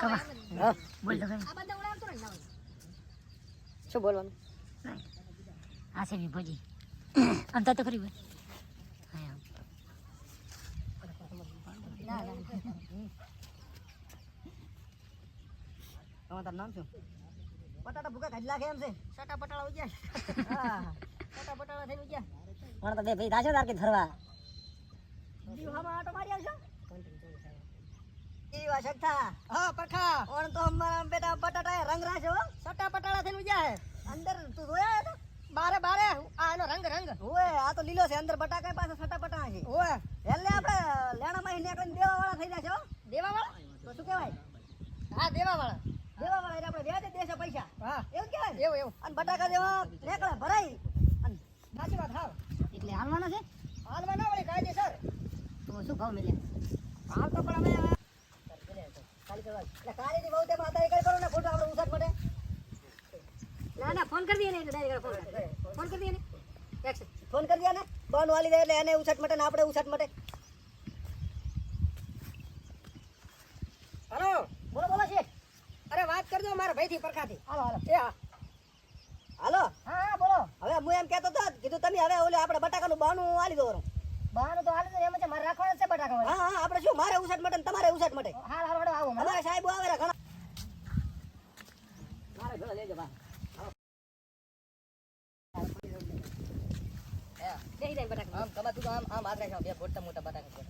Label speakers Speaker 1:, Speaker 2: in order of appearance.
Speaker 1: હા બોલ તો ભાઈ શું બોલવાનું આ છે ભજી અંતા તો ખરી ભાઈ
Speaker 2: તારું નામ શું? બટાટા ભૂકા ખાઈ લાગે એમ છે. સટા પટાળા ઉજ્યા. હા. સટા પટાળા થઈને ઉજ્યા.
Speaker 1: પણ તો બે ભાઈ દાજો તાર કે ધરવા
Speaker 2: દીવામાં આટો મારી આવજો. ઈ વા શકતા. હા પરખા. ઓણ તો અમારા બેટા બટાટા રંગ રાજો. સટા પટાળા થઈને ઉજ્યા હે. અંદર તું જોયા તો? બારે બારે આ એનો રંગ ઓય આ તો લીલો છે અંદર બટાકા પાસે સટા પટાળા છે. ઓય એટલે આપણે લેણામાં નીકળીને દેવાવાળા થઈ જશે હો. દેવાવાળા? તો શું કહેવાય? હા દેવાવાળા. દેવાવાળા એટલે આપણે વ્યાજે દેશે પૈસા. હા એવું કહેવાય? એવું. અને બટાકા જેવા નીકળે ભરાઈ. અને સાચી વાત હાવ.
Speaker 1: એટલે હાલવાના છે
Speaker 2: હાલવાના વળી કાયદેસર.
Speaker 1: તો શું ભાવ મળ્યા
Speaker 2: હાલ તો પણ અમે ખાલી કરવા એટલે કાળીની બહુ તે માતા એકલ કરો ને ફોટો આપણે ઉસાટ માટે.
Speaker 1: ના ફોન કરી દે ને એટલે ડાયરેક્ટ ફોન કરી દે ને એક્શન
Speaker 2: ફોન કરી દે ને બોન વાલી દે એટલે એને ઉસાટ માટે ને આપણે ઉસાટ માટે. હાલો બોલો બોલો શેઠ. અરે વાત કરજો મારા ભાઈથી પરખાથી. હાલો હાલો એ હા હાલો હા હા બોલો. હવે હું એમ કહેતો હતો કીધું તમે હવે ઓલે આપણે બટાકાનું બાનું આલી દો.
Speaker 1: બહારનું તો હાલે તો એમ છે મારે રાખવાનું છે બટાકા
Speaker 2: હા હા આપણે શું મારે ઉસાટ માટે ને તમારે ઉસાટ માટે.
Speaker 1: હાલ હાલ આવો
Speaker 2: અમારા સાહેબ આવેલા ઘણા મારે ઘરે લેજો બા.
Speaker 1: દે દે બટાકા
Speaker 2: આમ કમા તું આમ હાથ રાખો બે મોટા મોટા બટાકા.